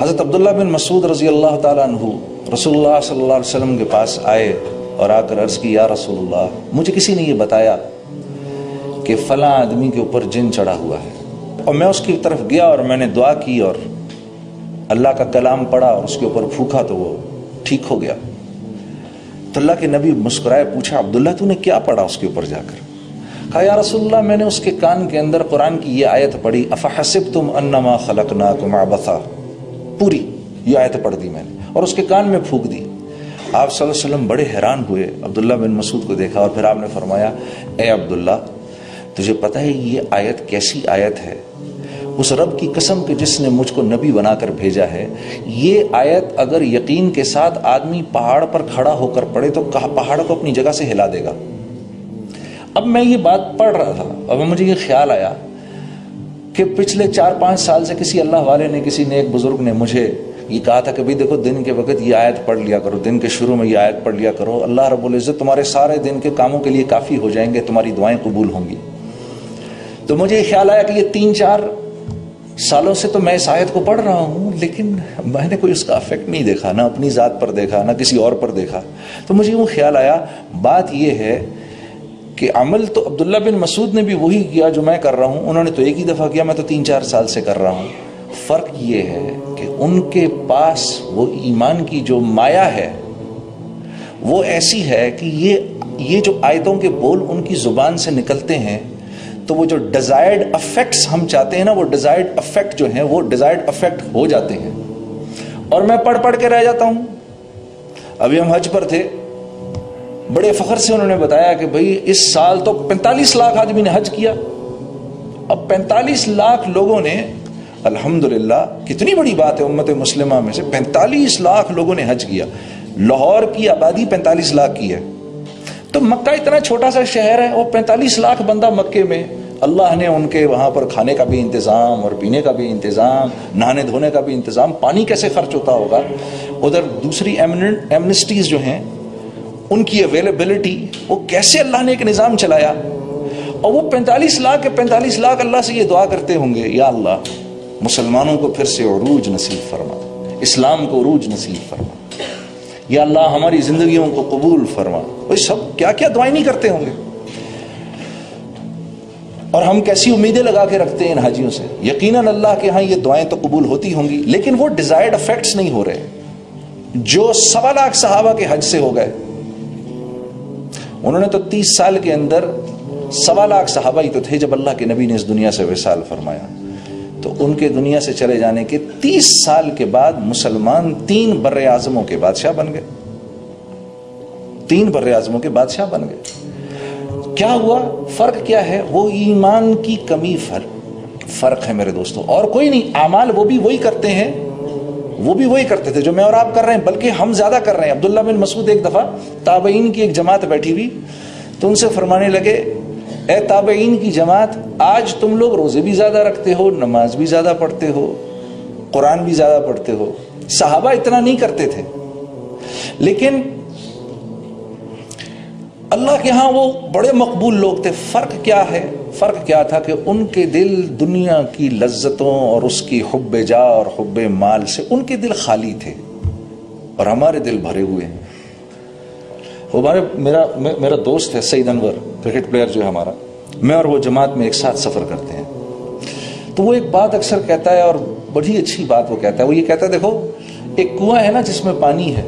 حضرت عبداللہ بن مسعود رضی اللہ تعالیٰ عنہ رسول اللہ صلی اللہ علیہ وسلم کے پاس آئے اور آ کر عرض کی یا رسول اللہ مجھے کسی نے یہ بتایا کہ فلاں آدمی کے اوپر جن چڑھا ہوا ہے، اور میں اس کی طرف گیا اور میں نے دعا کی اور اللہ کا کلام پڑھا اور اس کے اوپر پھونکا تو وہ ٹھیک ہو گیا۔ تو اللہ کے نبی مسکرائے، پوچھا عبداللہ تو نے کیا پڑھا اس کے اوپر جا کر؟ کہا یا رسول اللہ میں نے اس کے کان کے اندر قرآن کی یہ آیت پڑھی افحسبتم انما خلقناکم عبثا، پوری یہ آیت پڑھ دی میں نے اور اس کے کان میں پھونک دی۔ آپ صلی اللہ علیہ وسلم بڑے حیران ہوئے، عبداللہ بن مسعود کو دیکھا اور پھر آپ نے فرمایا اے عبداللہ تجھے پتہ ہے یہ آیت کیسی آیت ہے؟ اس رب کی قسم کہ جس نے مجھ کو نبی بنا کر بھیجا ہے، یہ آیت اگر یقین کے ساتھ آدمی پہاڑ پر کھڑا ہو کر پڑھے تو پہاڑ کو اپنی جگہ سے ہلا دے گا۔ اب میں یہ بات پڑھ رہا تھا اب مجھے یہ خیال آیا کہ پچھلے 4-5 سال سے کسی اللہ والے نے، کسی نیک بزرگ نے مجھے یہ کہا تھا کہ بھئی دیکھو دن کے وقت یہ آیت پڑھ لیا کرو، دن کے شروع میں یہ آیت پڑھ لیا کرو، اللہ رب العزت تمہارے سارے دن کے کاموں کے لیے کافی ہو جائیں گے، تمہاری دعائیں قبول ہوں گی۔ تو مجھے یہ خیال آیا کہ یہ 3-4 سالوں سے تو میں اس آیت کو پڑھ رہا ہوں لیکن میں نے کوئی اس کا افیکٹ نہیں دیکھا، نہ اپنی ذات پر دیکھا نہ کسی اور پر دیکھا۔ تو مجھے وہ خیال آیا بات یہ ہے کہ عمل تو عبداللہ بن مسعود نے بھی وہی کیا جو میں کر رہا ہوں، انہوں نے تو ایک ہی دفعہ کیا، میں تو 3-4 سال سے کر رہا ہوں۔ فرق یہ ہے کہ ان کے پاس وہ ایمان کی جو مایا ہے وہ ایسی ہے کہ یہ جو آیتوں کے بول ان کی زبان سے نکلتے ہیں تو وہ جو ڈیزائرڈ افیکٹس ہم چاہتے ہیں نا، وہ ڈیزائرڈ افیکٹ جو ہیں وہ ڈیزائرڈ افیکٹ ہو جاتے ہیں، اور میں پڑھ کے رہ جاتا ہوں۔ ابھی ہم حج پر تھے، بڑے فخر سے انہوں نے بتایا کہ بھئی اس سال تو 45 لاکھ آدمی نے حج کیا۔ اب 45 لاکھ لوگوں نے، الحمدللہ کتنی بڑی بات ہے، امت مسلمہ میں سے 45 لاکھ لوگوں نے حج کیا۔ لاہور کی آبادی 45 لاکھ کی ہے، تو مکہ اتنا چھوٹا سا شہر ہے، وہ 45 لاکھ بندہ مکے میں، اللہ نے ان کے وہاں پر کھانے کا بھی انتظام اور پینے کا بھی انتظام، نہانے دھونے کا بھی انتظام، پانی کیسے خرچ ہوتا ہوگا، ادھر دوسری ایمنسٹیز جو ہیں ان کی اویلیبلٹی، وہ کیسے اللہ نے ایک نظام چلایا۔ اور وہ 45 لاکھ کے 45 لاکھ اللہ سے یہ دعا کرتے ہوں گے یا اللہ مسلمانوں کو پھر سے عروج نصیب فرما، اسلام کو عروج نصیب فرما، یا اللہ ہماری زندگیوں کو قبول فرما۔ وہ سب کیا کیا دعائیں نہیں کرتے ہوں گے، اور ہم کیسی امیدیں لگا کے رکھتے ہیں ان حاجیوں سے۔ یقیناً اللہ کے ہاں یہ دعائیں تو قبول ہوتی ہوں گی لیکن وہ ڈیزائرڈ افیکٹس نہیں ہو رہے جو 1.25 لاکھ صحابہ کے حج سے ہو گئے۔ انہوں نے تو 30 سال کے اندر 1.25 لاکھ صحابہ ہی تو تھے جب اللہ کے نبی نے اس دنیا سے وصال فرمایا، تو ان کے دنیا سے چلے جانے کے 30 سال کے بعد مسلمان 3 بر اعظموں کے بادشاہ بن گئے، 3 بر اعظموں کے بادشاہ بن گئے۔ کیا ہوا؟ فرق کیا ہے؟ وہ ایمان کی کمی فرق ہے میرے دوستوں، اور کوئی نہیں۔ اعمال وہ بھی وہی کرتے ہیں، وہ بھی وہی کرتے تھے جو میں اور آپ کر رہے ہیں، بلکہ ہم زیادہ کر رہے ہیں۔ عبداللہ بن مسعود ایک دفعہ تابعین کی ایک جماعت بیٹھی ہوئی تو ان سے فرمانے لگے اے تابعین کی جماعت، آج تم لوگ روزے بھی زیادہ رکھتے ہو، نماز بھی زیادہ پڑھتے ہو، قرآن بھی زیادہ پڑھتے ہو۔ صحابہ اتنا نہیں کرتے تھے لیکن اللہ کے ہاں وہ بڑے مقبول لوگ تھے۔ فرق کیا ہے؟ فرق کیا تھا کہ ان کے دل دنیا کی لذتوں اور اس کی حب جاہ اور حب مال سے ان کے دل خالی تھے، اور ہمارے دل بھرے ہوئے ہیں۔ میرا دوست ہے سعید انور، کرکٹ پلیئر جو ہے ہمارا، میں اور وہ جماعت میں ایک ساتھ سفر کرتے ہیں، تو وہ ایک بات اکثر کہتا ہے اور بڑی اچھی بات وہ کہتا ہے۔ وہ یہ کہتا ہے دیکھو ایک کنواں ہے نا جس میں پانی ہے،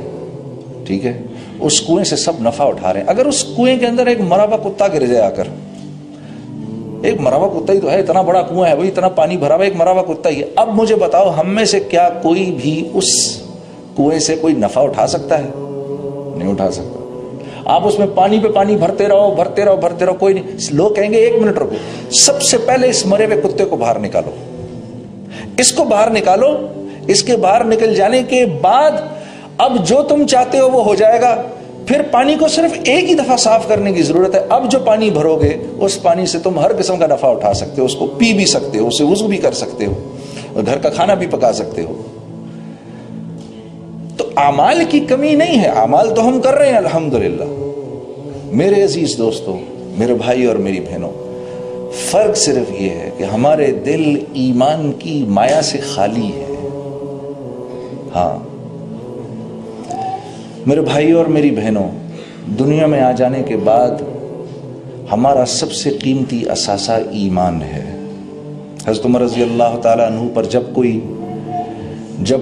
ٹھیک ہے، اس کنویں سے سب نفع اٹھا رہے ہیں، اگر اس کنویں کے اندر ایک مرا ہوا کتا گر جائے آ کر، ایک مرا ہوا کتا ہی تو ہے، اتنا بڑا کنواں ہے وہی، اتنا پانی بھرا ہوا، ایک مرا ہوا کتا ہی ہے، اب مجھے بتاؤ ہم میں سے کیا کوئی بھی اس کنویں سے کوئی نفع اٹھا سکتا ہے؟ نہیں اٹھا سکتا۔ آپ اس میں پانی پہ پانی بھرتے رہو، کوئی نہیں۔ لوگ کہیں گے 1 منٹ رکو، سب سے پہلے اس مرے ہوئے کتے کو باہر نکالو، اس کو باہر نکالو، اس کے باہر نکل جانے کے بعد اب جو تم چاہتے ہو وہ ہو جائے گا۔ پھر پانی کو صرف ایک ہی دفعہ صاف کرنے کی ضرورت ہے۔ اب جو پانی بھرو گے اس پانی سے تم ہر قسم کا نفع اٹھا سکتے ہو، اس کو پی بھی سکتے ہو، اسے وضو بھی کر سکتے ہو، اور گھر کا کھانا بھی پکا سکتے ہو۔ تو اعمال کی کمی نہیں ہے، اعمال تو ہم کر رہے ہیں الحمدللہ۔ میرے عزیز دوستوں، میرے بھائی اور میری بہنوں، فرق صرف یہ ہے کہ ہمارے دل ایمان کی مایا سے خالی ہے، ہاں میرے بھائی اور میری بہنوں، دنیا میں آ جانے کے بعد ہمارا سب سے قیمتی اثاثہ ایمان ہے۔ حضرت عمر رضی اللہ تعالیٰ عنہ پر جب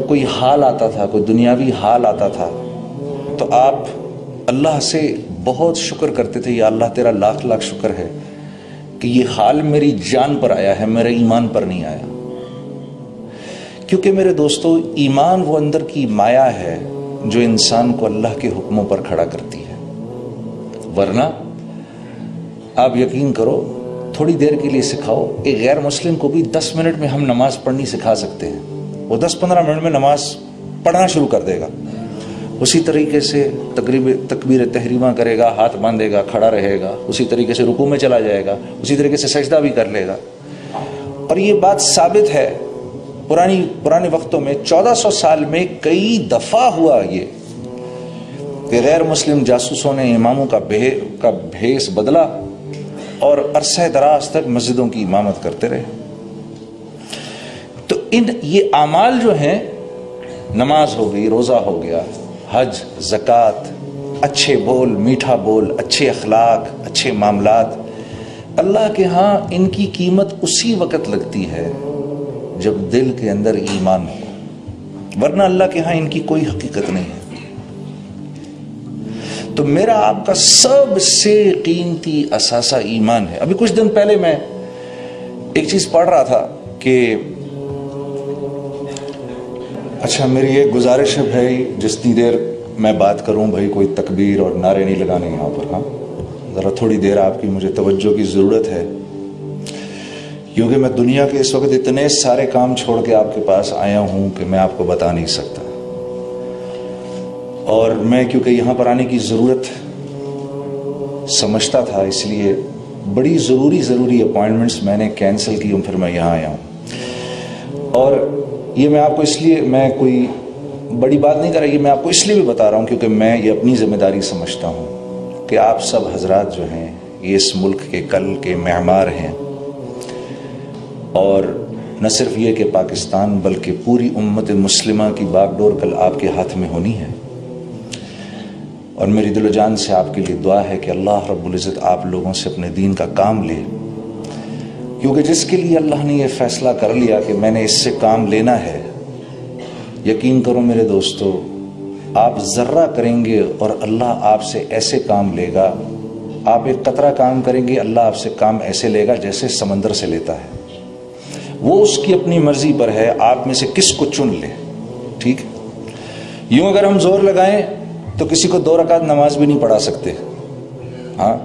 کوئی حال آتا تھا، کوئی دنیاوی حال آتا تھا، تو آپ اللہ سے بہت شکر کرتے تھے، یا اللہ تیرا لاکھ لاکھ شکر ہے کہ یہ حال میری جان پر آیا ہے، میرے ایمان پر نہیں آیا۔ کیونکہ میرے دوستو، ایمان وہ اندر کی مایا ہے جو انسان کو اللہ کے حکموں پر کھڑا کرتی ہے۔ ورنہ آپ یقین کرو، تھوڑی دیر کے لیے سکھاؤ، ایک غیر مسلم کو بھی 10 منٹ میں ہم نماز پڑھنی سکھا سکتے ہیں، وہ 10-15 منٹ میں نماز پڑھنا شروع کر دے گا۔ اسی طریقے سے تکبیر تحریمہ کرے گا، ہاتھ باندھے گا، کھڑا رہے گا، اسی طریقے سے رکوع میں چلا جائے گا، اسی طریقے سے سجدہ بھی کر لے گا۔ اور یہ بات ثابت ہے، پرانے وقتوں میں 1400 سال میں کئی دفعہ ہوا یہ کہ غیر مسلم جاسوسوں نے اماموں کا بھیس بدلا اور عرصہ دراز تک مسجدوں کی امامت کرتے رہے۔ تو یہ اعمال جو ہیں، نماز ہو گئی، روزہ ہو گیا، حج، زکوٰۃ، اچھے بول، میٹھا بول، اچھے اخلاق، اچھے معاملات، اللہ کے ہاں ان کی قیمت اسی وقت لگتی ہے جب دل کے اندر ایمان ہو، ورنہ اللہ کے ہاں ان کی کوئی حقیقت نہیں ہے۔ تو میرا آپ کا سب سے قیمتی اثاثہ ایمان ہے۔ ابھی کچھ دن پہلے میں ایک چیز پڑھ رہا تھا کہ اچھا، میری ایک گزارش ہے بھائی، جتنی دیر میں بات کروں بھائی، کوئی تکبیر اور نعرے نہیں لگانے یہاں پر، ہاں ذرا تھوڑی دیر آپ کی مجھے توجہ کی ضرورت ہے، کیونکہ میں دنیا کے اس وقت اتنے سارے کام چھوڑ کے آپ کے پاس آیا ہوں کہ میں آپ کو بتا نہیں سکتا۔ اور میں کیونکہ یہاں پر آنے کی ضرورت سمجھتا تھا، اس لیے بڑی ضروری اپوائنٹمنٹس میں نے کینسل کی ہوں، پھر میں یہاں آیا ہوں۔ اور یہ میں آپ کو اس لیے، میں کوئی بڑی بات نہیں کر رہا، یہ میں آپ کو اس لیے بھی بتا رہا ہوں کیونکہ میں یہ اپنی ذمہ داری سمجھتا ہوں کہ آپ سب حضرات جو ہیں یہ اس ملک کے کل کے معمار ہیں، اور نہ صرف یہ کہ پاکستان بلکہ پوری امت مسلمہ کی باغ ڈور کل آپ کے ہاتھ میں ہونی ہے۔ اور میری دل و جان سے آپ کے لیے دعا ہے کہ اللہ رب العزت آپ لوگوں سے اپنے دین کا کام لے، کیونکہ جس کے لیے اللہ نے یہ فیصلہ کر لیا کہ میں نے اس سے کام لینا ہے، یقین کرو میرے دوستو، آپ ذرہ کریں گے اور اللہ آپ سے ایسے کام لے گا، آپ ایک قطرہ کام کریں گے، اللہ آپ سے کام ایسے لے گا جیسے سمندر سے لیتا ہے۔ وہ اس کی اپنی مرضی پر ہے، آپ میں سے کس کو چن لے، ٹھیک؟ یوں اگر ہم زور لگائیں تو کسی کو 2 رکعت نماز بھی نہیں پڑھا سکتے، ہاں،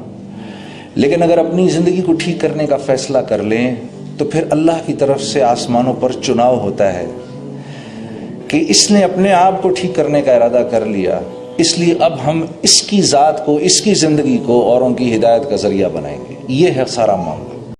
لیکن اگر اپنی زندگی کو ٹھیک کرنے کا فیصلہ کر لیں تو پھر اللہ کی طرف سے آسمانوں پر چناؤ ہوتا ہے کہ اس نے اپنے آپ کو ٹھیک کرنے کا ارادہ کر لیا، اس لیے اب ہم اس کی ذات کو، اس کی زندگی کو اوروں کی ہدایت کا ذریعہ بنائیں گے۔ یہ ہے سارا معاملہ۔